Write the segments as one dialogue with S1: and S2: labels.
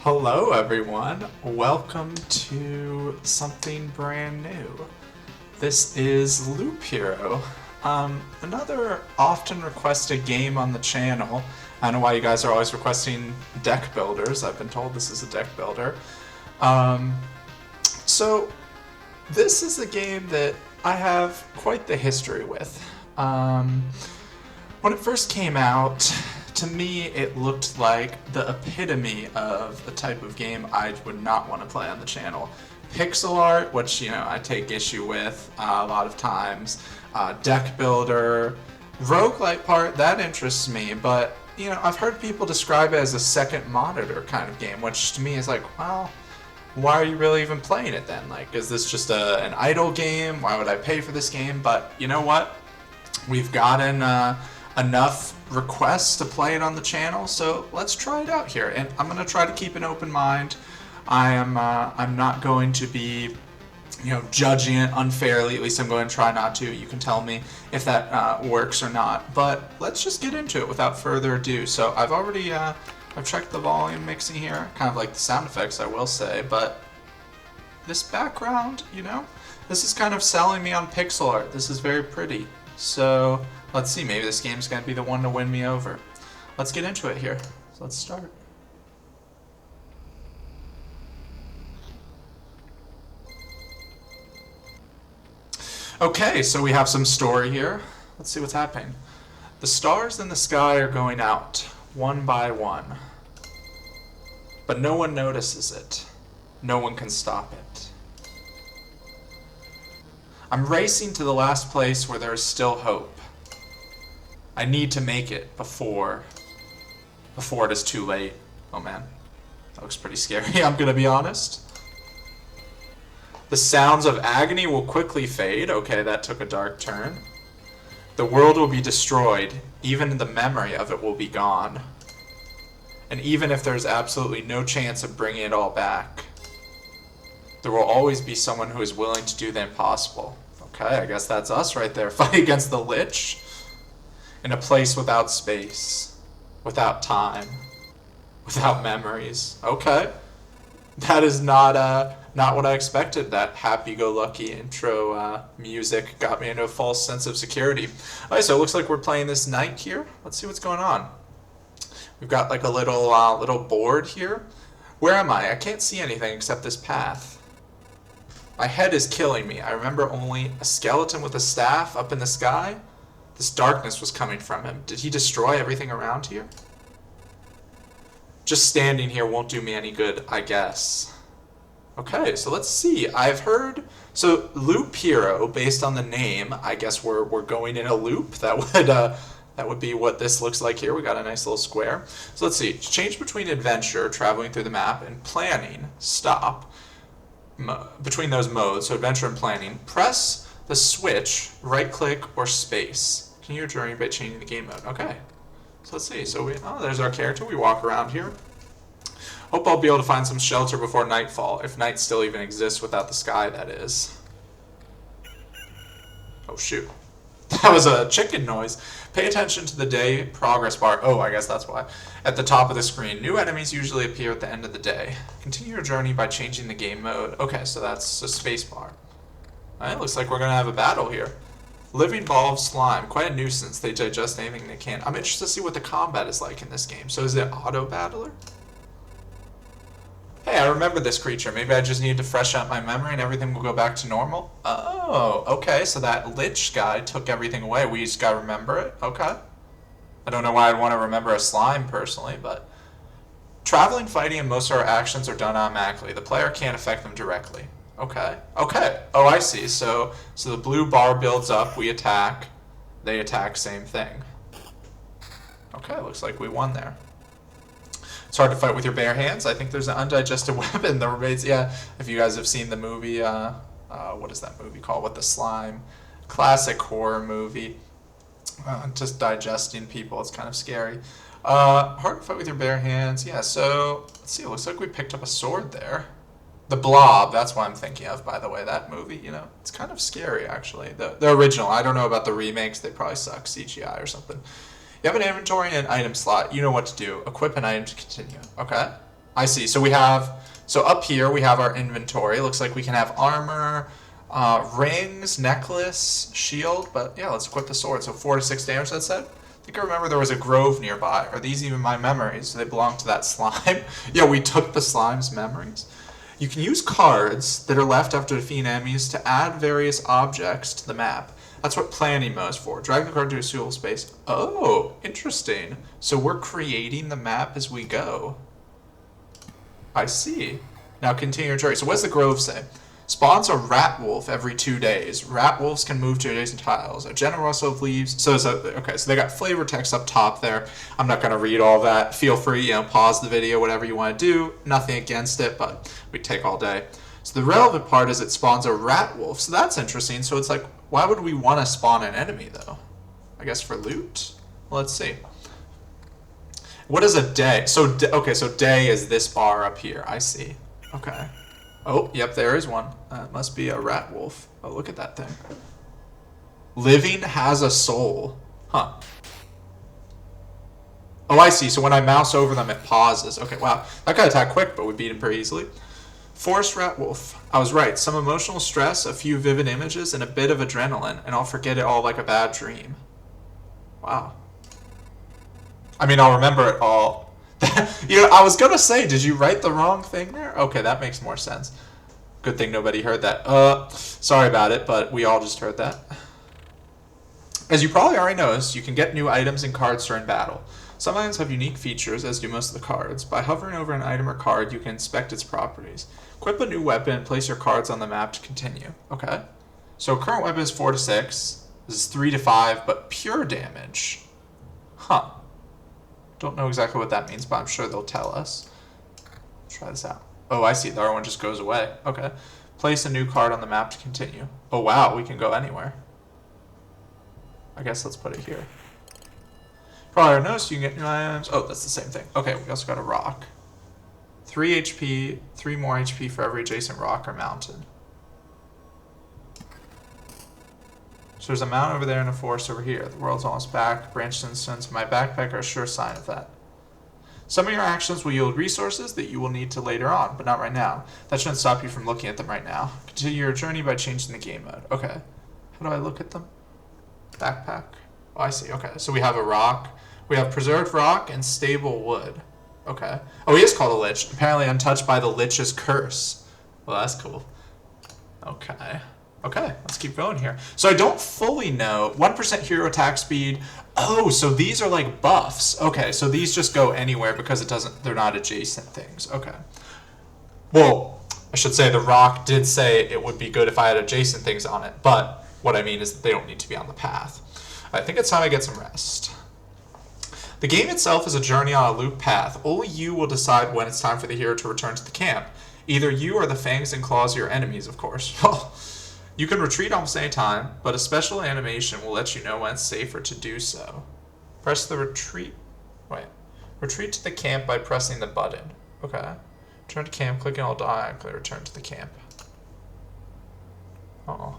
S1: Hello, everyone. Welcome to something brand new. This is Loop Hero, another often requested game on the channel. I don't know why you guys are always requesting deck builders. I've been told this is a deck builder. Um, so, this is a game that I have quite the history with. When it first came out, to me, it looked like the epitome of a type of game I would not want to play on the channel. Pixel art, which, I take issue with a lot of times. Deck builder. Roguelite part, that interests me, but, I've heard people describe it as a second monitor kind of game, which to me is like, well, why are you really even playing it then? Like, is this just an idle game? Why would I pay for this game? But you know what? We've gotten enough requests to play it on the channel, so let's try it out here. And I'm gonna try to keep an open mind. I'm not going to be, judging it unfairly. At least I'm going to try not to. You can tell me if that works or not. But let's just get into it without further ado. So I've already I've checked the volume mixing here. Kind of like the sound effects, I will say, but this background, this is kind of selling me on pixel art. This is very pretty. So let's see, maybe this game's going to be the one to win me over. Let's get into it here. So let's start. Okay, so we have some story here. Let's see what's happening. The stars in the sky are going out, one by one. But no one notices it. No one can stop it. I'm racing to the last place where there is still hope. I need to make it before it is too late. Oh man, that looks pretty scary, I'm gonna be honest. The sounds of agony will quickly fade. Okay, that took a dark turn. The world will be destroyed. Even the memory of it will be gone. And even if there's absolutely no chance of bringing it all back, there will always be someone who is willing to do the impossible. Okay, I guess that's us right there, fighting against the Lich. In a place without space, without time, without memories. Okay, that is not what I expected. That happy-go-lucky intro music got me into a false sense of security. Alright, so it looks like we're playing this knight here. Let's see what's going on. We've got like a little board here. Where am I? I can't see anything except this path. My head is killing me. I remember only a skeleton with a staff up in the sky. This darkness was coming from him. Did he destroy everything around here? Just standing here won't do me any good, I guess. Okay, so let's see. I've heard... So, Loop Hero, based on the name, I guess we're going in a loop. That would be what this looks like here. We got a nice little square. So let's see. Change between adventure, traveling through the map, and planning. Stop. Between those modes, so adventure and planning, press the switch, right-click, or space. Continue your journey by changing the game mode. Okay. So let's see. So there's our character. We walk around here. Hope I'll be able to find some shelter before nightfall, if night still even exists without the sky, that is. Oh, shoot. That was a chicken noise. Pay attention to the day progress bar. Oh, I guess that's why. At the top of the screen. New enemies usually appear at the end of the day. Continue your journey by changing the game mode. Okay, so that's a space bar. Alright, looks like we're going to have a battle here. Living ball of slime. Quite a nuisance. They digest anything they can. I'm interested to see what the combat is like in this game. So is it auto battler? Hey, I remember this creature. Maybe I just need to fresh out my memory and everything will go back to normal? Oh, okay, so that Lich guy took everything away. We just gotta remember it? Okay. I don't know why I'd want to remember a slime, personally, but... Traveling, fighting, and most of our actions are done automatically. The player can't affect them directly. Okay. Okay. Oh, I see. So the blue bar builds up, we attack. They attack, same thing. Okay, looks like we won there. It's hard to fight with your bare hands. I think there's an undigested weapon that remains. Yeah, if you guys have seen the movie, what is that movie called? With the slime. Classic horror movie. Just digesting people. It's kind of scary. Hard to fight with your bare hands. Yeah, so, let's see. It looks like we picked up a sword there. The Blob, that's what I'm thinking of, by the way. That movie, it's kind of scary, actually. The original. I don't know about the remakes. They probably suck. CGI or something. You have an inventory and an item slot. You know what to do. Equip an item to continue. Okay. I see. So we have, so up here we have our inventory. Looks like we can have armor, rings, necklace, shield, but yeah, let's equip the sword. So 4 to 6 damage, that said. I think I remember there was a grove nearby. Are these even my memories? Do they belong to that slime? Yeah, we took the slime's memories. You can use cards that are left after defeating enemies to add various objects to the map. That's what planning mode is for. Drag the card to a suitable space. Oh, interesting. So we're creating the map as we go. I see. Now continue your journey. So what does the grove say? Spawns a rat wolf every 2 days. Rat wolves can move to adjacent tiles. A general rustle of leaves. So they got flavor text up top there. I'm not going to read all that. Feel free, pause the video, whatever you want to do. Nothing against it, but we take all day. So the relevant part is it spawns a rat wolf. So that's interesting. So it's like, why would we want to spawn an enemy though? I guess for loot? Well, let's see. What is a day? So day is this bar up here. I see. Okay. Oh, yep, there is one. It must be a rat wolf. Oh, look at that thing. Living has a soul. Huh. Oh, I see. So when I mouse over them, it pauses. Okay, wow. That got attacked quick, but we beat him pretty easily. Forest rat wolf. I was right. Some emotional stress, a few vivid images, and a bit of adrenaline, and I'll forget it all like a bad dream. Wow. I mean, I'll remember it all. I was going to say, did you write the wrong thing there? Okay, that makes more sense. Good thing nobody heard that. Sorry about it, but we all just heard that. As you probably already noticed, you can get new items and cards during battle. Some items have unique features, as do most of the cards. By hovering over an item or card, you can inspect its properties. Equip a new weapon and place your cards on the map to continue. Okay. So current weapon is 4 to 6. This is 3 to 5, but pure damage. Huh. Don't know exactly what that means, but I'm sure they'll tell us. Let's try this out. Oh, I see. The other one just goes away. Okay. Place a new card on the map to continue. Oh, wow. We can go anywhere. I guess let's put it here. Probably noticed you can get new items. Oh, that's the same thing. Okay, we also got a rock. 3 HP, 3 more HP for every adjacent rock or mountain. So there's a mountain over there and a forest over here. The world's almost back. Branches and stones in my backpack are a sure sign of that. Some of your actions will yield resources that you will need to later on, but not right now. That shouldn't stop you from looking at them right now. Continue your journey by changing the game mode. Okay. How do I look at them? Backpack. Oh, I see. Okay. So we have a rock. We have preserved rock and stable wood. Okay. Oh, he is called a lich. Apparently untouched by the lich's curse. Well, that's cool. Okay. Okay, let's keep going here. So I don't fully know. 1% hero attack speed. Oh, so these are like buffs. Okay, so these just go anywhere because they're not adjacent things. Okay. Well, I should say the rock did say it would be good if I had adjacent things on it, but what I mean is that they don't need to be on the path. I think it's time I get some rest. The game itself is a journey on a loop path. Only you will decide when it's time for the hero to return to the camp. Either you or the fangs and claws of your enemies, of course. You can retreat almost any time, but a special animation will let you know when it's safer to do so. Press the retreat. Retreat to the camp by pressing the button. Okay. Return to camp, clicking all diagonally, return to the camp. Oh.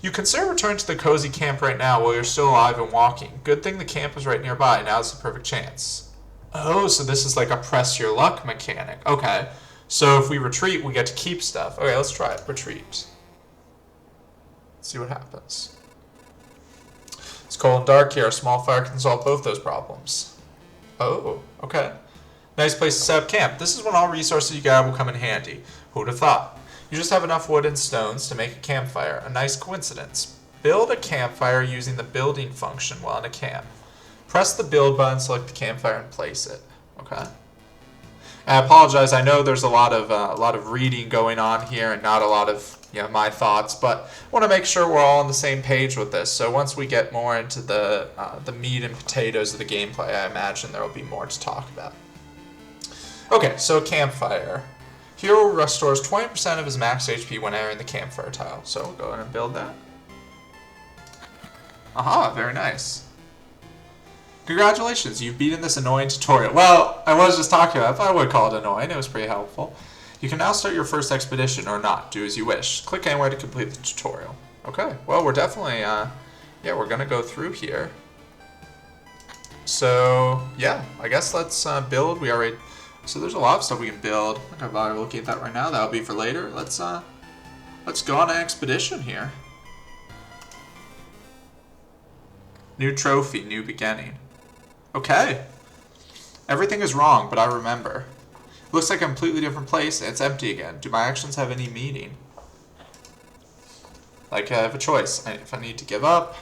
S1: You consider returning to the cozy camp right now while you're still alive and walking. Good thing the camp is right nearby. Now's the perfect chance. Oh, so this is like a press your luck mechanic. Okay. So if we retreat, we get to keep stuff. Okay, let's try it. Retreat. Let's see what happens. It's cold and dark here. A small fire can solve both those problems. Oh, okay. Nice place to set up camp. This is when all resources you got will come in handy. Who'd have thought? You just have enough wood and stones to make a campfire. A nice coincidence. Build a campfire using the building function while in a camp. Press the build button, select the campfire, and place it. Okay. I apologize. I know there's a lot of reading going on here and not a lot of my thoughts, but I want to make sure we're all on the same page with this. So once we get more into the meat and potatoes of the gameplay, I imagine there will be more to talk about. Okay, so campfire. Hero restores 20% of his max HP when entering the campfire tile. So we'll go ahead and build that. Aha, very nice. Congratulations, you've beaten this annoying tutorial. Well, I was just talking about it, but I would call it annoying. It was pretty helpful. You can now start your first expedition, or not. Do as you wish. Click anywhere to complete the tutorial. Okay, well, we're definitely, we're going to go through here. So yeah, I guess let's build. We already, so there's a lot of stuff we can build. I'm not gonna bother looking at that right now. That'll be for later. Let's go on an expedition here. New trophy, new beginning. Okay. Everything is wrong, but I remember. Looks like a completely different place, and it's empty again. Do my actions have any meaning? Like, I have a choice. If I need to give up,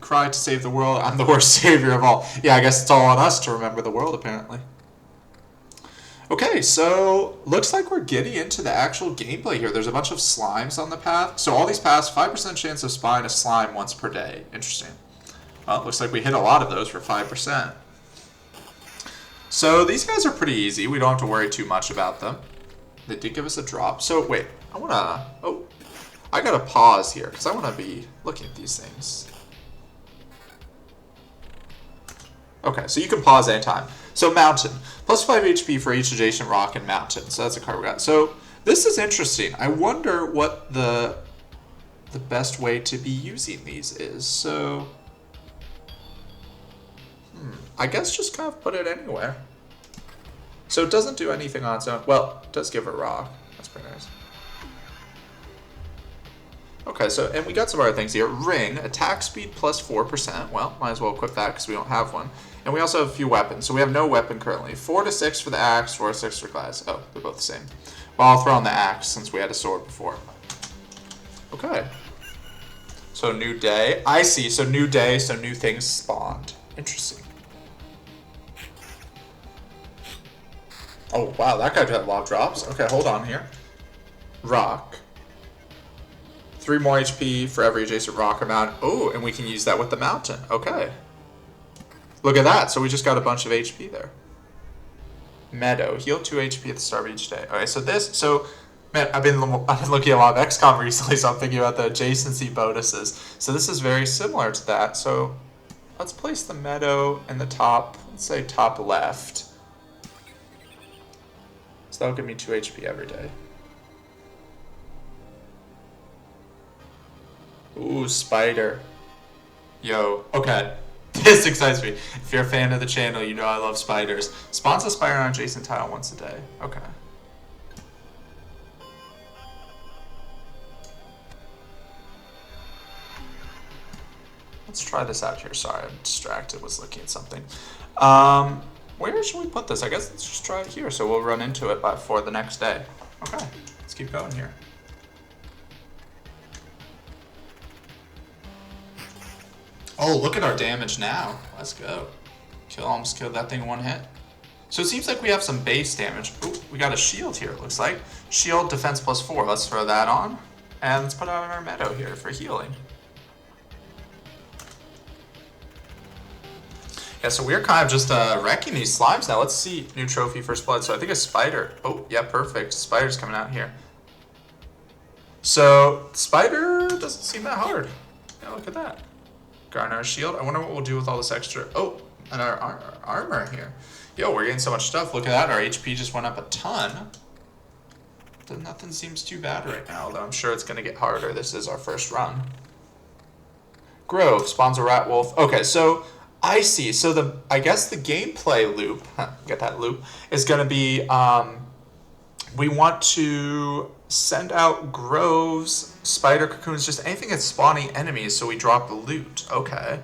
S1: cry to save the world, I'm the worst savior of all. Yeah, I guess it's all on us to remember the world, apparently. Okay, so looks like we're getting into the actual gameplay here. There's a bunch of slimes on the path. So all these paths, 5% chance of spawning a slime once per day. Interesting. Well, it looks like we hit a lot of those for 5%. So these guys are pretty easy. We don't have to worry too much about them. They did give us a drop. So wait, I gotta pause here because I want to be looking at these things. Okay, so you can pause anytime. So mountain, plus 5 HP for each adjacent rock and mountain. So that's a card we got. So this is interesting. I wonder what the best way to be using these is. So I guess just kind of put it anywhere. So it doesn't do anything on its own. Well, it does give a rock. That's pretty nice. Okay, so, and we got some other things here. Ring, attack speed plus 4%. Well, might as well equip that because we don't have one. And we also have a few weapons. So we have no weapon currently. 4 to 6 for the axe, 4 to 6 for glass. Oh, they're both the same. Well, I'll throw on the axe since we had a sword before. Okay. So new day. I see. So new day, so new things spawned. Interesting. Oh, wow, that guy had a lot of drops. Okay, hold on here. Rock. 3 more HP for every adjacent rock amount. Oh, and we can use that with the mountain. Okay. Look at that. So we just got a bunch of HP there. Meadow. Heal 2 HP at the start of each day. Okay, so this... So, man, I've been looking at a lot of XCOM recently, so I'm thinking about the adjacency bonuses. So this is very similar to that. So let's place the meadow in the top, let's say top left. So that'll give me 2 HP every day. Ooh, spider. Yo, okay. This excites me. If you're a fan of the channel, you know I love spiders. Spawns a spider on adjacent tile once a day. Okay. Let's try this out here. Sorry, I'm distracted. Was looking at something. Where should we put this? I guess let's just try it here. So we'll run into it for the next day. Okay, let's keep going here. Oh, look at our damage now. Let's go. Almost killed that thing in one hit. So it seems like we have some base damage. Ooh, we got a shield here, it looks like. Shield, defense plus 4. Let's throw that on. And let's put on our meadow here for healing. Yeah, so we're kind of just wrecking these slimes now. Let's see. New trophy, first blood. So I think a spider. Oh, yeah, perfect. Spider's coming out here. So spider doesn't seem that hard. Yeah, look at that. Garner shield. I wonder what we'll do with all this extra. Oh, and our armor here. Yo, we're getting so much stuff. Look at that. Our HP just went up a ton. Nothing seems too bad right now, although I'm sure it's going to get harder. This is our first run. Grove spawns a rat wolf. Okay, so I see. So I guess the gameplay loop, get that loop, is going to be we want to send out groves, spider cocoons, just anything that's spawning enemies so we drop the loot. Okay.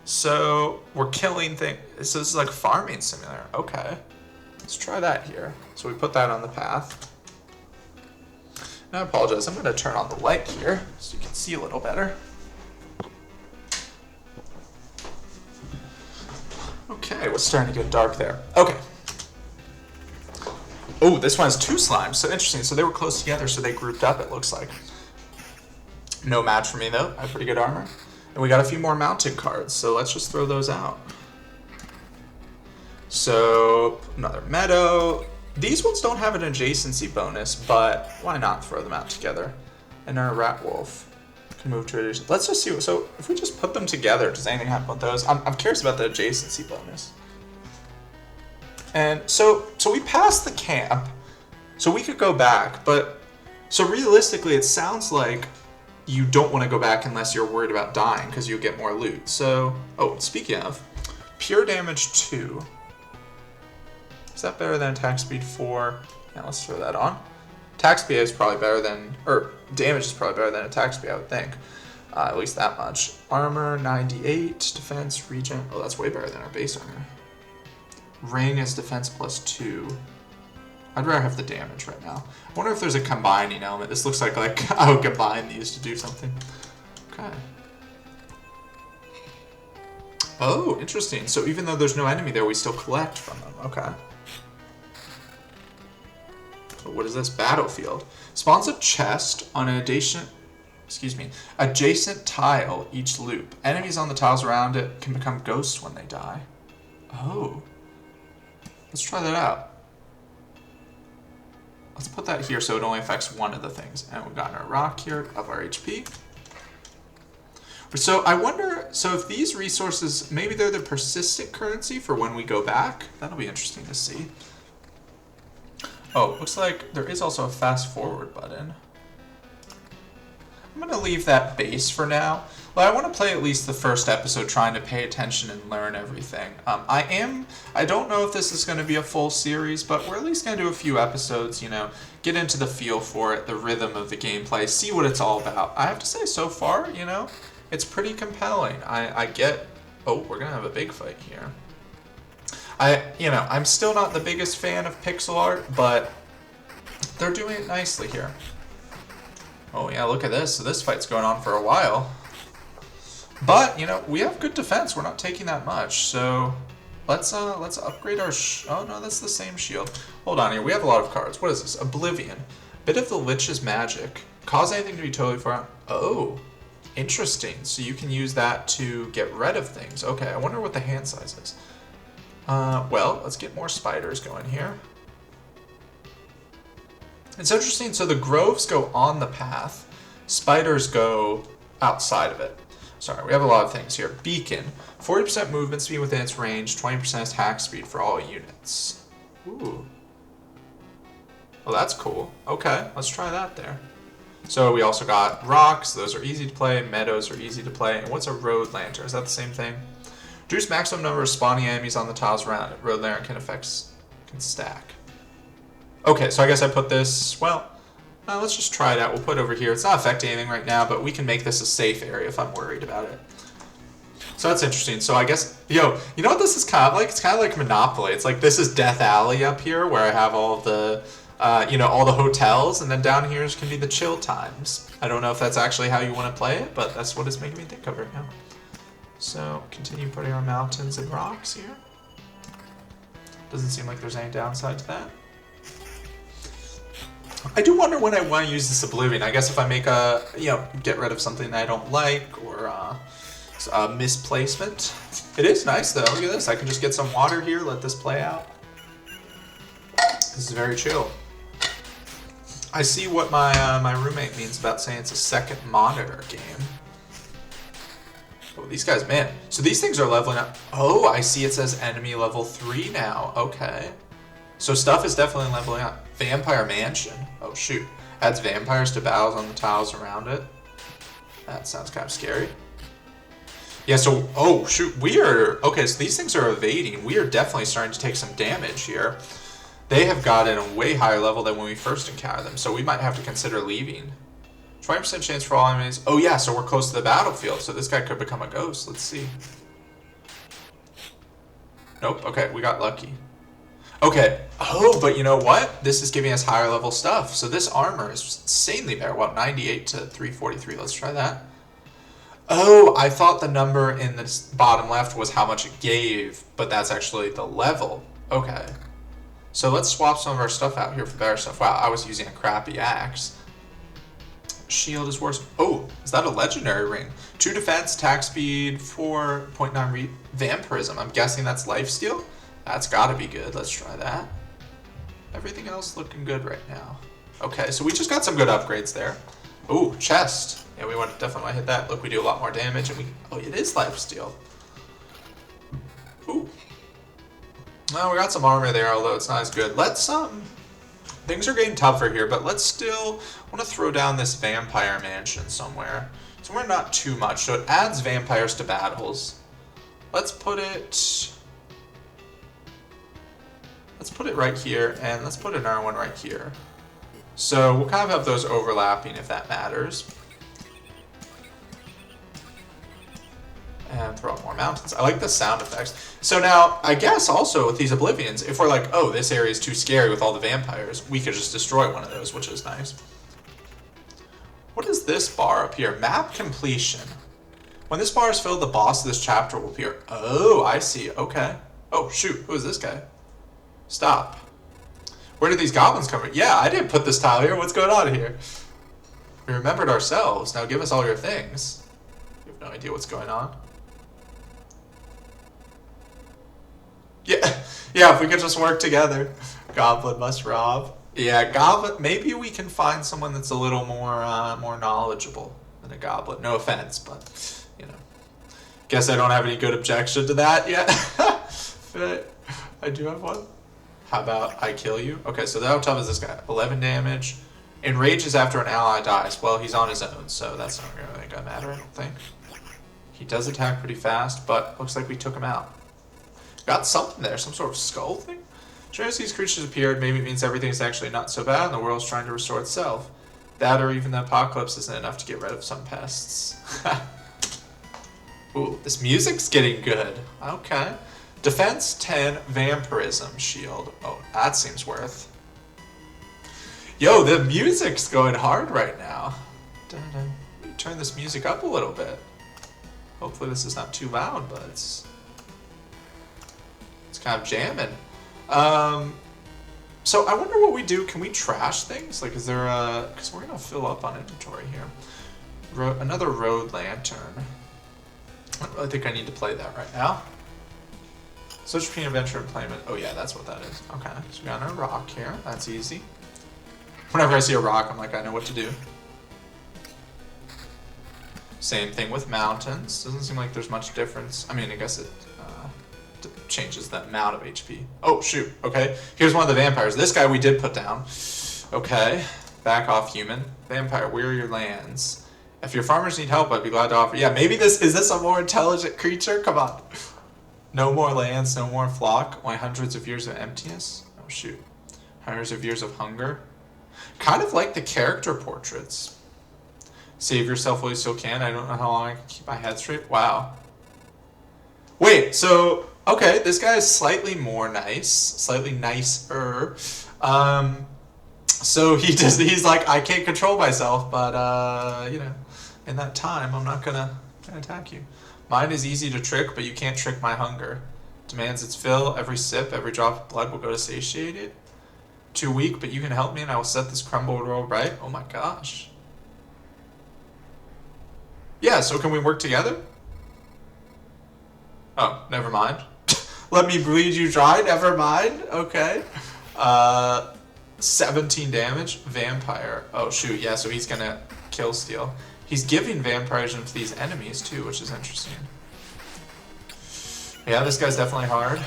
S1: So we're killing things. So this is like farming simulator. Okay. Let's try that here. So we put that on the path. Now I apologize. I'm going to turn on the light here so you can see a little better. Okay, it's starting to get dark there. Okay. Oh, this one has 2 slimes. So interesting. So they were close together, so they grouped up, it looks like. No match for me, though. I have pretty good armor. And we got a few more mounted cards, so let's just throw those out. So, another meadow. These ones don't have an adjacency bonus, but why not throw them out together? And our rat wolf can move to adjacent. Let's just see. So, if we just put them together, does anything happen with those? I'm curious about the adjacency bonus. And so we passed the camp, so we could go back, but so realistically it sounds like you don't want to go back unless you're worried about dying because you'll get more loot. So, oh, speaking of, Pure damage 2. Is that better than attack speed 4? Yeah, let's throw that on. Attack speed is probably better than, or damage is probably better than attack speed, I would think. At least that much. Armor 98, defense, regen. Oh, that's way better than our base armor. Ring is defense plus 2. I'd rather have the damage right now. I wonder if there's a combining element. This looks like I would combine these to do something. Okay. Oh, interesting. So even though there's no enemy there, we still collect from them. Okay. So what is this? Battlefield. Spawns a chest on an adjacent tile each loop. Enemies on the tiles around it can become ghosts when they die. Oh. Let's try that out. Let's put that here so it only affects one of the things. And we've gotten our rock here, up our HP. So I wonder, so if these resources, maybe they're the persistent currency for when we go back. That'll be interesting to see. Oh, looks like there is also a fast forward button. I'm going to leave that base for now. Well, I want to play at least the first episode trying to pay attention and learn everything. I don't know if this is going to be a full series, but we're at least going to do a few episodes, you know, get into the feel for it, the rhythm of the gameplay, see what it's all about. I have to say, so far, you know, it's pretty compelling. I get, oh, we're going to have a big fight here. I'm still not the biggest fan of pixel art, but they're doing it nicely here. Oh yeah, look at this. So this fight's going on for a while. But, you know, we have good defense. We're not taking that much. So let's upgrade our oh no, that's the same shield. Hold on here. We have a lot of cards. What is this? Oblivion. Bit of the Lich's magic. Cause anything to be totally far out. Oh, interesting. So you can use that to get rid of things. Okay, I wonder what the hand size is. Well, let's get more spiders going here. It's interesting, so the groves go on the path, spiders go outside of it. Sorry, we have a lot of things here. Beacon, 40% movement speed within its range, 20% attack speed for all units. Ooh. Well, that's cool. Okay, let's try that there. So we also got rocks, those are easy to play, meadows are easy to play, and what's a road lantern? Is that the same thing? Reduce maximum number of spawning enemies on the tiles around it. Road lantern can stack. Okay, so I guess I put this, well, let's just try it out. We'll put it over here. It's not affecting anything right now, but we can make this a safe area if I'm worried about it. So that's interesting. So I guess, you know what this is kind of like? It's kind of like Monopoly. It's like this is Death Alley up here where I have all of the, all the hotels, and then down here can be the chill times. I don't know if that's actually how you want to play it, but that's what it's making me think of right now. So continue putting our mountains and rocks here. Doesn't seem like there's any downside to that. I do wonder when I want to use this Oblivion. I guess if I make a, get rid of something that I don't like, or a misplacement. It is nice though, look at this. I can just get some water here, let this play out. This is very chill. I see what my roommate means about saying it's a second monitor game. Oh, these guys, man. So these things are leveling up. Oh, I see it says enemy level 3 now. Okay. So stuff is definitely leveling up. Vampire Mansion. Oh, shoot. Adds vampires to battles on the tiles around it. That sounds kind of scary. Yeah, so, oh, shoot. Okay, so these things are evading. We are definitely starting to take some damage here. They have gotten a way higher level than when we first encountered them, so we might have to consider leaving. 20% chance for all enemies. Oh, yeah, so we're close to the battlefield, so this guy could become a ghost. Let's see. Nope. Okay, we got lucky. Okay. Oh, but you know what? This is giving us higher level stuff. So this armor is insanely better. What, 98 to 343? Let's try that. Oh, I thought the number in the bottom left was how much it gave, but that's actually the level. Okay. So let's swap some of our stuff out here for better stuff. Wow, I was using a crappy axe. Shield is worse. Oh, is that a legendary ring? 2 defense, attack speed, 4.9 vampirism. I'm guessing that's lifesteal. That's gotta be good. Let's try that. Everything else looking good right now. Okay, so we just got some good upgrades there. Ooh, chest. Yeah, we want to definitely hit that. Look, we do a lot more damage, and oh, it is lifesteal. Ooh. Well, we got some armor there, although it's not as good. Let's things are getting tougher here, but let's still want to throw down this Vampire Mansion somewhere. Somewhere not too much, so it adds vampires to battles. let's put it right here, and let's put another one right here. So we'll kind of have those overlapping if that matters. And throw out more mountains. I like the sound effects. So now, I guess also with these Oblivions, if we're like, oh, this area is too scary with all the vampires, we could just destroy one of those, which is nice. What is this bar up here? Map completion. When this bar is filled, the boss of this chapter will appear. Oh, I see. Okay. Oh, shoot. Who is this guy? Stop. Where did these goblins come from? Yeah, I didn't put this tile here. What's going on here? We remembered ourselves. Now give us all your things. You have no idea what's going on. Yeah, if we could just work together. Goblin must rob. Yeah, goblin. Maybe we can find someone that's a little more knowledgeable than a goblin. No offense, but you know. Guess I don't have any good objection to that yet. But I do have one. How about I kill you? Okay, so how tough is this guy? 11 damage. Enrages after an ally dies. Well, he's on his own, so that's not really gonna matter, I don't think. He does attack pretty fast, but looks like we took him out. Got something there, some sort of skull thing? Sure, as these creatures appeared, maybe it means everything's actually not so bad and the world's trying to restore itself. That or even the apocalypse isn't enough to get rid of some pests. Ooh, this music's getting good. Okay. Defense 10, Vampirism shield. Oh, that seems worth. Yo, the music's going hard right now. Dun-dun. Let me turn this music up a little bit. Hopefully this is not too loud, but it's kind of jamming. So I wonder what we do. Can we trash things? Like, is there a... Because we're going to fill up on inventory here. Another road lantern. I don't really think I need to play that right now. Search between adventure and employment. Oh yeah, that's what that is. Okay, so we got a rock here. That's easy. Whenever I see a rock, I'm like, I know what to do. Same thing with mountains. Doesn't seem like there's much difference. I mean, I guess it changes the amount of HP. Oh, shoot. Okay. Here's one of the vampires. This guy we did put down. Okay. Back off, human. Vampire, where are your lands? If your farmers need help, I'd be glad to offer. Yeah, maybe is this a more intelligent creature? Come on. No more lands, no more flock. Why hundreds of years of emptiness? Oh, shoot. Hundreds of years of hunger. Kind of like the character portraits. Save yourself while you still can. I don't know how long I can keep my head straight. Wow. Wait, so... Okay, this guy is slightly more nice, slightly nicer. So he's like, I can't control myself, but you know, in that time, I'm not gonna attack you. Mine is easy to trick, but you can't trick my hunger. Demands its fill. Every sip, every drop of blood will go to satiate it. Too weak, but you can help me, and I will set this crumbled world right. Oh my gosh. Yeah, so can we work together? Oh, never mind. Let me bleed you dry, never mind. Okay. 17 damage. Vampire. Oh, shoot. Yeah, so he's gonna kill steal. He's giving vampirism to these enemies, too, which is interesting. Yeah, this guy's definitely hard.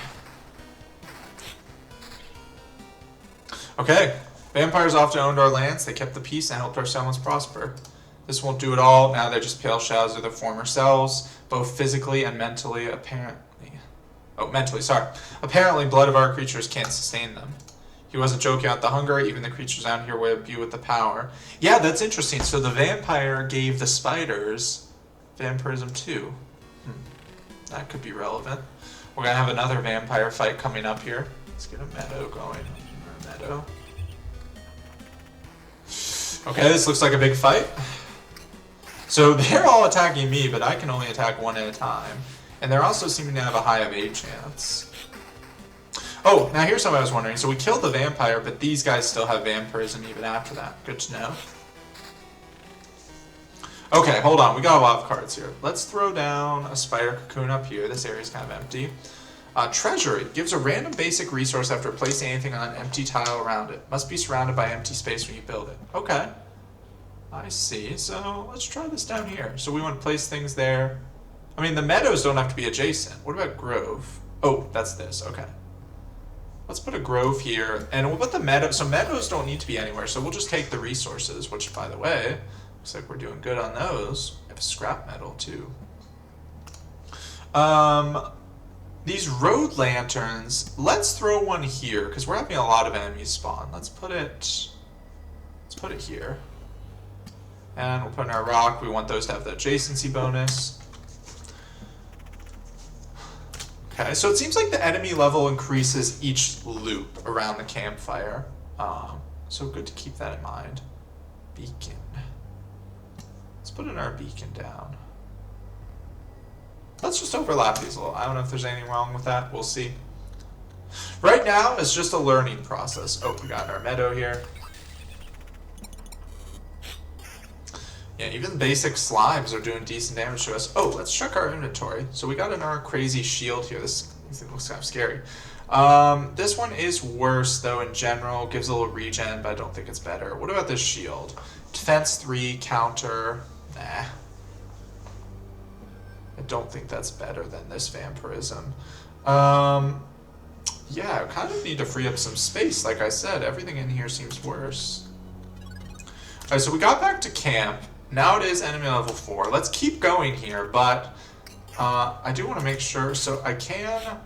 S1: Okay. Vampires often owned our lands. They kept the peace and helped our settlements prosper. This won't do it all. Now they're just pale shadows of their former selves, both physically and mentally, apparently. Oh, mentally, sorry. Apparently, blood of our creatures can't sustain them. He wasn't joking about the hunger. Even the creatures out here would imbue with the power. Yeah, that's interesting. So the vampire gave the spiders vampirism too. That could be relevant. We're going to have another vampire fight coming up here. Let's get a meadow going. Meadow. Okay, this looks like a big fight. So they're all attacking me, but I can only attack one at a time. And they're also seeming to have a high of 8 chance. Oh, now here's something I was wondering. So we killed the vampire, but these guys still have vampirism even after that. Good to know. Okay, hold on. We got a lot of cards here. Let's throw down a spider cocoon up here. This area's kind of empty. Treasury. Gives a random basic resource after placing anything on an empty tile around it. Must be surrounded by empty space when you build it. Okay. I see. So let's try this down here. So we want to place things there. I mean, the meadows don't have to be adjacent. What about grove? Oh, that's this. Okay. Let's put a grove here. And we'll put the meadow. So meadows don't need to be anywhere. So we'll just take the resources, which, by the way, looks like we're doing good on those. We have scrap metal, too. These road lanterns, let's throw one here, because we're having a lot of enemies spawn. Let's put it here. And we'll put in our rock. We want those to have the adjacency bonus. Okay, so it seems like the enemy level increases each loop around the campfire. So good to keep that in mind. Beacon. Let's put in our beacon down. Let's just overlap these a little. I don't know if there's anything wrong with that. We'll see. Right now, it's just a learning process. Oh, we got our meadow here. Yeah, even basic slimes are doing decent damage to us. Oh, let's check our inventory. So we got another crazy shield here. This thing looks kind of scary. This one is worse, though, in general. Gives a little regen, but I don't think it's better. What about this shield? Defense 3, counter. Nah. I don't think that's better than this vampirism. Yeah, I kind of need to free up some space. Like I said, everything in here seems worse. Alright, so we got back to camp. Now it is enemy level 4. Let's keep going here, but I do want to make sure. So I can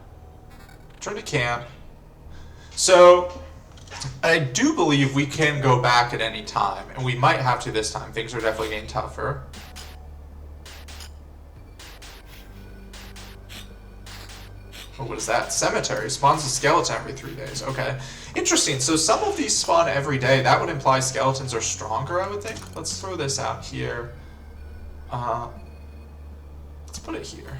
S1: turn to camp. So I do believe we can go back at any time, and we might have to this time. Things are definitely getting tougher. Oh, what is that? Cemetery. Spawns a skeleton every 3 days. Okay. Interesting. So some of these spawn every day. That would imply skeletons are stronger, I would think. Let's throw this out here. Let's put it here.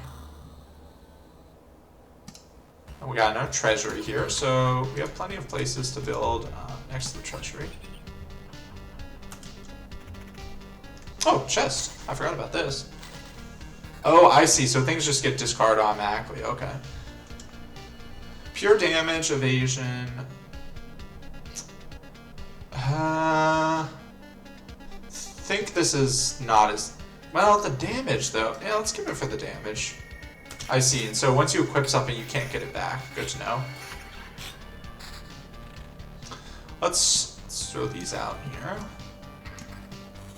S1: And we got another treasury here. So we have plenty of places to build next to the treasury. Oh, chest. I forgot about this. Oh, I see. So things just get discarded automatically. Okay. Pure damage, evasion. Think this is not as well. The damage, though. Yeah, let's give it for the damage. I see. And so once you equip something, you can't get it back. Good to know. Let's throw these out here.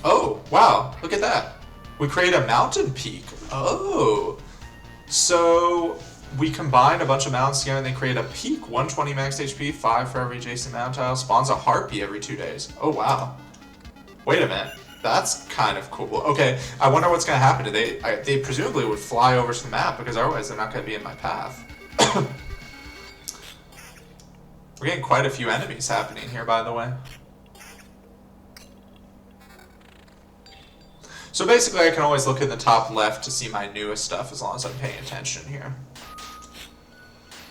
S1: Oh, wow. Look at that. We create a mountain peak. Oh. So we combine a bunch of mountains together and they create a peak. 120 max HP, 5 for every adjacent mountain tile. Spawns a harpy every 2 days. Oh, wow. Wait a minute. That's kind of cool. Okay, I wonder what's going to happen. They presumably would fly over to the map because otherwise they're not going to be in my path. We're getting quite a few enemies happening here, by the way. So basically I can always look in the top left to see my newest stuff as long as I'm paying attention here.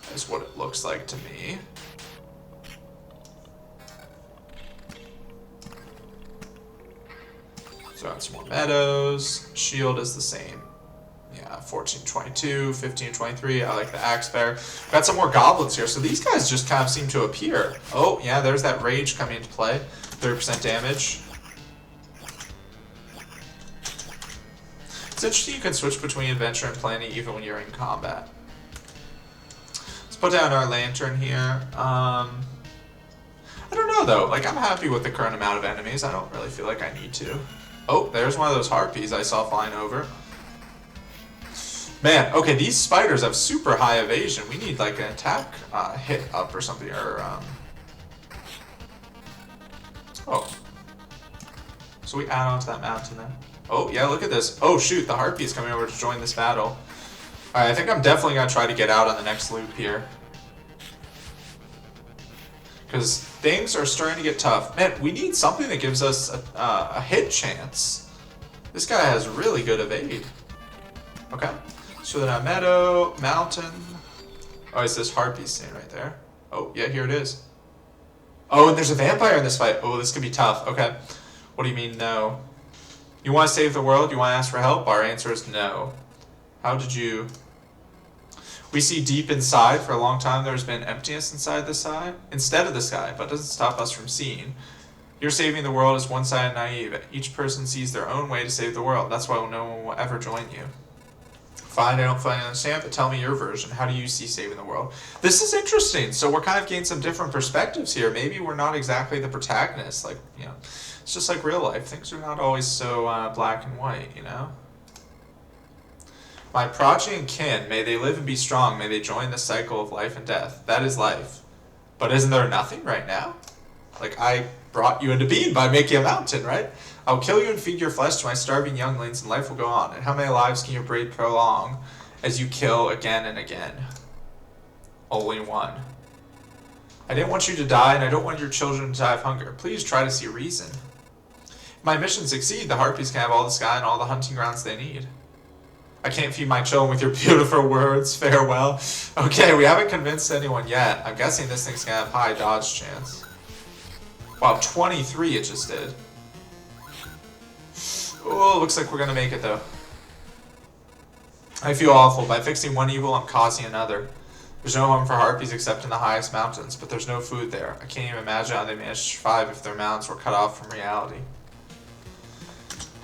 S1: That's what it looks like to me. Throw out some more meadows. Shield is the same. Yeah, 1422, 1523. I like the axe bear. Got some more goblins here. So these guys just kind of seem to appear. Oh, yeah, there's that rage coming into play. 30% damage. It's interesting you can switch between adventure and planning even when you're in combat. Let's put down our lantern here. I don't know though. Like, I'm happy with the current amount of enemies. I don't really feel like I need to. Oh, there's one of those harpies I saw flying over. Man, okay, these spiders have super high evasion. We need like an attack hit up or something. Or oh, so we add on to that mountain then. Oh yeah, look at this. Oh shoot, the harpy is coming over to join this battle. Alright, I think I'm definitely gonna try to get out on the next loop here. Because things are starting to get tough. Man, we need something that gives us a hit chance. This guy has really good evade. Okay. So then a meadow, mountain. Oh, it's this harpy scene right there. Oh, yeah, here it is. Oh, and there's a vampire in this fight. Oh, this could be tough. Okay. What do you mean, no? You want to save the world? You want to ask for help? Our answer is no. How did you... We see deep inside. For a long time, there's been emptiness inside the sky, instead of the sky, but it doesn't stop us from seeing. You're saving the world is one-sided naive. Each person sees their own way to save the world. That's why no one will ever join you. Fine, I don't fully understand, but tell me your version. How do you see saving the world? This is interesting. So we're kind of getting some different perspectives here. Maybe we're not exactly the protagonists. Like, you know, it's just like real life. Things are not always so black and white, you know? My progeny and kin, may they live and be strong, may they join the cycle of life and death. That is life. But isn't there nothing right now? Like, I brought you into being by making a mountain, right? I'll kill you and feed your flesh to my starving younglings, and life will go on. And how many lives can your breed prolong as you kill again and again? Only one. I didn't want you to die, and I don't want your children to die of hunger. Please try to see reason. If my mission succeed, the harpies can have all the sky and all the hunting grounds they need. I can't feed my children with your beautiful words. Farewell. Okay, we haven't convinced anyone yet. I'm guessing this thing's gonna have high dodge chance. Wow, 23 it just did. Oh, looks like we're gonna make it though. I feel awful. By fixing one evil, I'm causing another. There's no home for harpies except in the highest mountains, but there's no food there. I can't even imagine how they managed to survive if their mountains were cut off from reality.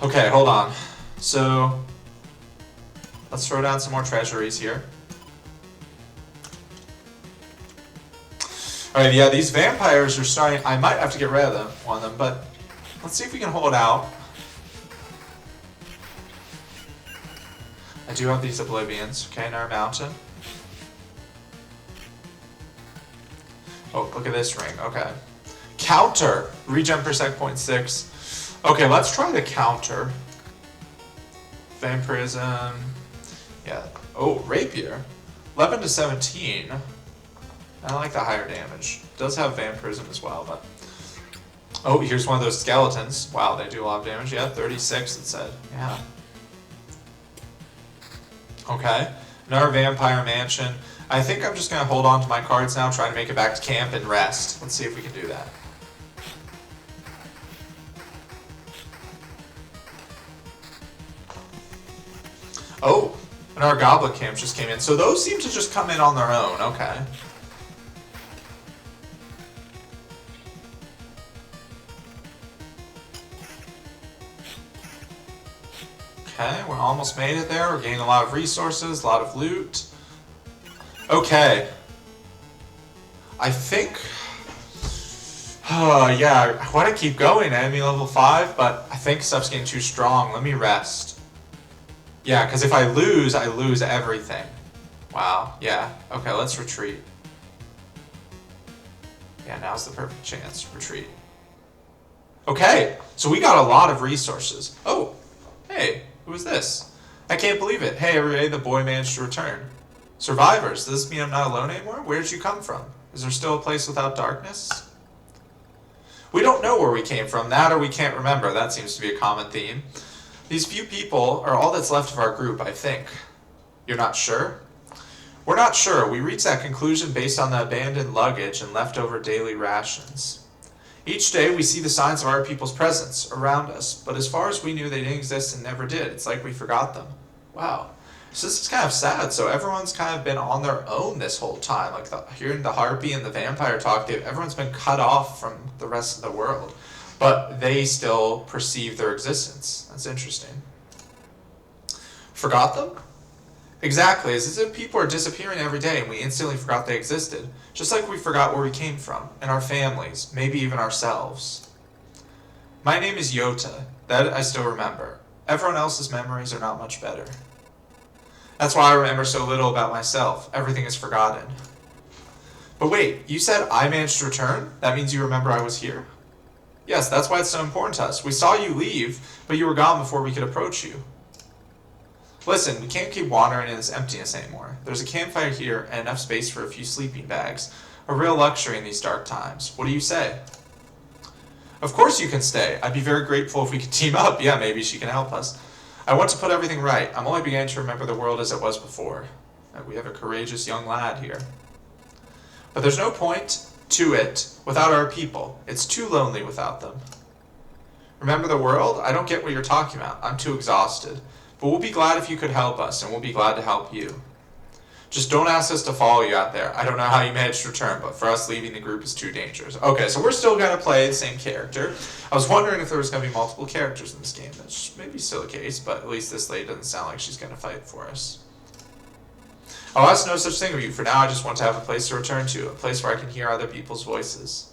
S1: Okay, hold on. So, let's throw down some more treasuries here. Alright, yeah, these vampires are starting... I might have to get rid of them, one of them, but let's see if we can hold out. I do have these Oblivions, okay, in our mountain. Oh, look at this ring, okay. Counter! Regen per sec 0.6. Okay, let's try the counter. Vampirism. Yeah. Oh, Rapier. 11 to 17. I like the higher damage. It does have vampirism as well, but... Oh, here's one of those skeletons. Wow, they do a lot of damage. Yeah, 36 it said. Yeah. Okay. Another vampire mansion. I think I'm just going to hold on to my cards now, try to make it back to camp and rest. Let's see if we can do that. Oh, and our goblin camp just came in. So those seem to just come in on their own. Okay. Okay, we're almost made it there. We're getting a lot of resources, a lot of loot. Okay. I think... yeah, I want to keep going, enemy level 5, but I think stuff's getting too strong. Let me rest. Yeah, because if I lose everything. Wow, yeah. Okay, let's retreat. Yeah, now's the perfect chance. Retreat. Okay, so we got a lot of resources. Oh, hey, who is this? I can't believe it. Hey, everybody, the boy managed to return. Survivors, does this mean I'm not alone anymore? Where did you come from? Is there still a place without darkness? We don't know where we came from, that or we can't remember. That seems to be a common theme. These few people are all that's left of our group, I think. You're not sure? We're not sure. We reached that conclusion based on the abandoned luggage and leftover daily rations. Each day we see the signs of our people's presence around us, but as far as we knew, they didn't exist and never did. It's like we forgot them. Wow. So this is kind of sad. So everyone's kind of been on their own this whole time. Like hearing the harpy and the vampire talk, everyone's been cut off from the rest of the world. But they still perceive their existence. That's interesting. Forgot them? Exactly. It's as if people are disappearing every day and we instantly forgot they existed. Just like we forgot where we came from, and our families, maybe even ourselves. My name is Yota. That I still remember. Everyone else's memories are not much better. That's why I remember so little about myself. Everything is forgotten. But wait, you said I managed to return? That means you remember I was here? Yes, that's why it's so important to us. We saw you leave, but you were gone before we could approach you. Listen, we can't keep wandering in this emptiness anymore. There's a campfire here and enough space for a few sleeping bags. A real luxury in these dark times. What do you say? Of course you can stay. I'd be very grateful if we could team up. Yeah, maybe she can help us. I want to put everything right. I'm only beginning to remember the world as it was before. We have a courageous young lad here. But there's no point to it without our people. It's too lonely without them. Remember the world? I don't get what you're talking about. I'm too exhausted. But we'll be glad if you could help us, and we'll be glad to help you. Just don't ask us to follow you out there. I don't know how you managed to return, but for us, leaving the group is too dangerous. Okay, so we're still going to play the same character. I was wondering if there was going to be multiple characters in this game. That's maybe still the case, but at least this lady doesn't sound like she's going to fight for us. Oh, that's no such thing of you. For now, I just want to have a place to return to, a place where I can hear other people's voices.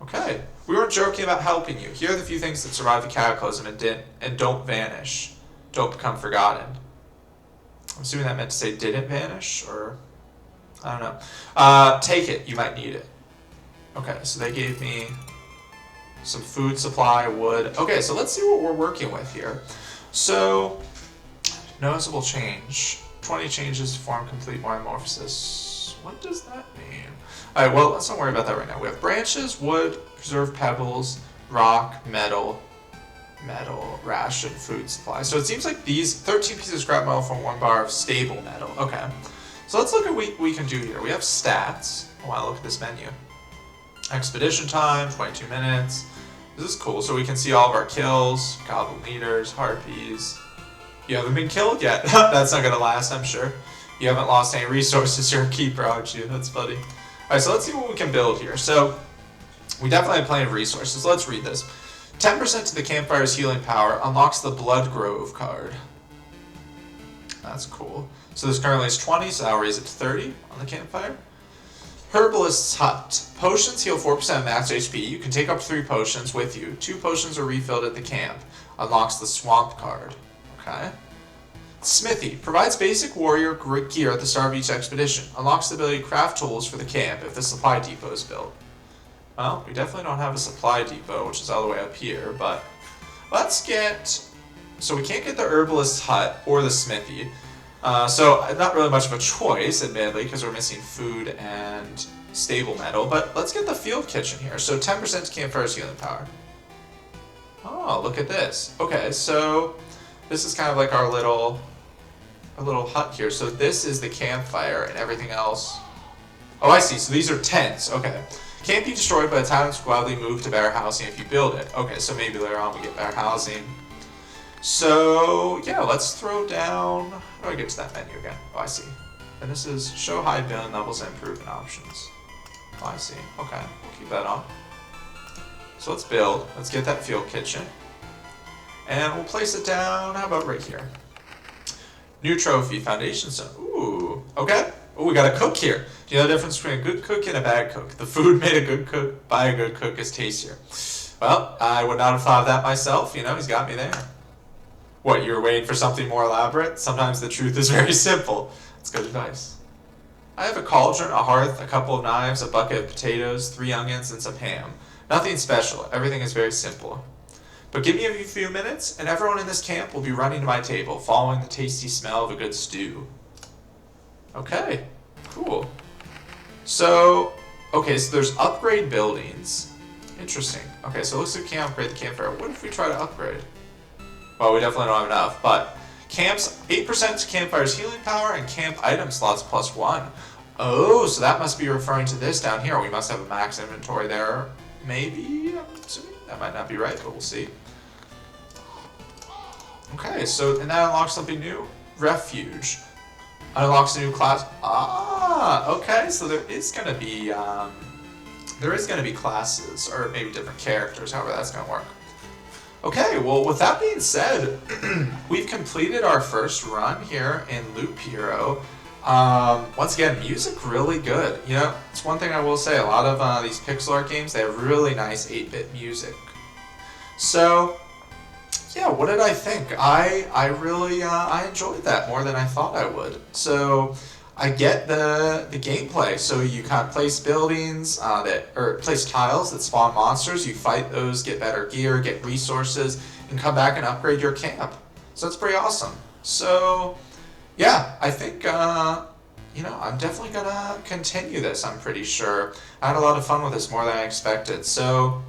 S1: Okay. We weren't joking about helping you. Here are the few things that survive the cataclysm and don't vanish. Don't become forgotten. I'm assuming that meant to say didn't vanish, or I don't know. Take it. You might need it. Okay, so they gave me some food supply, wood. Okay, so let's see what we're working with here. So, noticeable change. 20 changes to form complete metamorphosis. What does that mean? Alright, well, let's not worry about that right now. We have branches, wood, preserved pebbles, rock, metal, ration, food supply. So it seems like these 13 pieces of scrap metal from 1 bar of stable metal. Okay. So let's look at what we can do here. We have stats. I want to look at this menu. Expedition time, 22 minutes. This is cool. So we can see all of our kills, goblin leaders, harpies. You haven't been killed yet. That's not going to last, I'm sure. You haven't lost any resources. You're a keeper, aren't you? That's funny. Alright, so let's see what we can build here. So, we definitely have plenty of resources. Let's read this. 10% to the campfire's healing power unlocks the Blood Grove card. That's cool. So this currently is 20, so I'll raise it to 30 on the campfire. Herbalist's Hut. Potions heal 4% of max HP. You can take up 3 potions with you. 2 potions are refilled at the camp. Unlocks the Swamp card. Okay. Smithy. Provides basic warrior gear at the start of each expedition. Unlocks the ability to craft tools for the camp if the supply depot is built. Well, we definitely don't have a supply depot, which is all the way up here, but let's get... So we can't get the Herbalist's Hut or the Smithy. So not really much of a choice, admittedly, because we're missing food and stable metal, but let's get the Field Kitchen here. So 10% to campfire's healing power. Oh, look at this. Okay, so this is kind of like our little hut here. So this is the campfire and everything else. Oh, I see. So these are tents. Okay. Can't be destroyed by the time it's gladly moved to better housing if you build it. Okay, so maybe later on we get better housing. So, yeah, let's throw down... How do I get to that menu again? Oh, I see. And this is show high building levels and improvement options. Oh, I see. Okay, we'll keep that on. So let's build. Let's get that Field Kitchen. And we'll place it down, how about right here? New trophy, foundation stone. Ooh, okay. Oh, we got a cook here. Do you know the difference between a good cook and a bad cook? The food made a good cook by a good cook is tastier. Well, I would not have thought of that myself. You know, he's got me there. What, you were waiting for something more elaborate? Sometimes the truth is very simple. That's good advice. I have a cauldron, a hearth, a couple of knives, a bucket of potatoes, 3 onions, and some ham. Nothing special. Everything is very simple. But give me a few minutes, and everyone in this camp will be running to my table, following the tasty smell of a good stew. Okay, cool. So, okay, so there's upgrade buildings. Interesting. Okay, so it looks like we can't upgrade the campfire. What if we try to upgrade? Well, we definitely don't have enough, but camps, 8% to campfire's healing power, and camp item slots +1. Oh, so that must be referring to this down here. We must have a max inventory there. Maybe? I'm assuming that might not be right, but we'll see. Okay, so, and that unlocks something new. Refuge. Unlocks a new class. Ah, okay, so there is going to be classes, or maybe different characters, however that's going to work. Okay, well, with that being said, we've completed our first run here in Loop Hero. Once again, music really good. You know, it's one thing I will say, a lot of these pixel art games, they have really nice 8-bit music. So, yeah, what did I think? I really I enjoyed that more than I thought I would. So I get the gameplay. So you kind of place buildings place tiles that spawn monsters. You fight those, get better gear, get resources, and come back and upgrade your camp. So that's pretty awesome. So yeah, I think you know, I'm definitely gonna continue this. I'm pretty sure. I had a lot of fun with this, more than I expected. So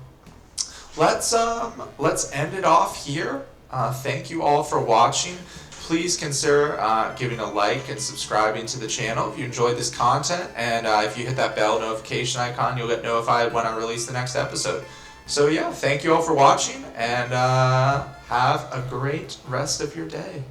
S1: let's end it off here. Thank you all for watching. Please consider giving a like and subscribing to the channel if you enjoyed this content, and if you hit that bell notification icon, you'll get notified when I release the next episode. So yeah, thank you all for watching, and have a great rest of your day.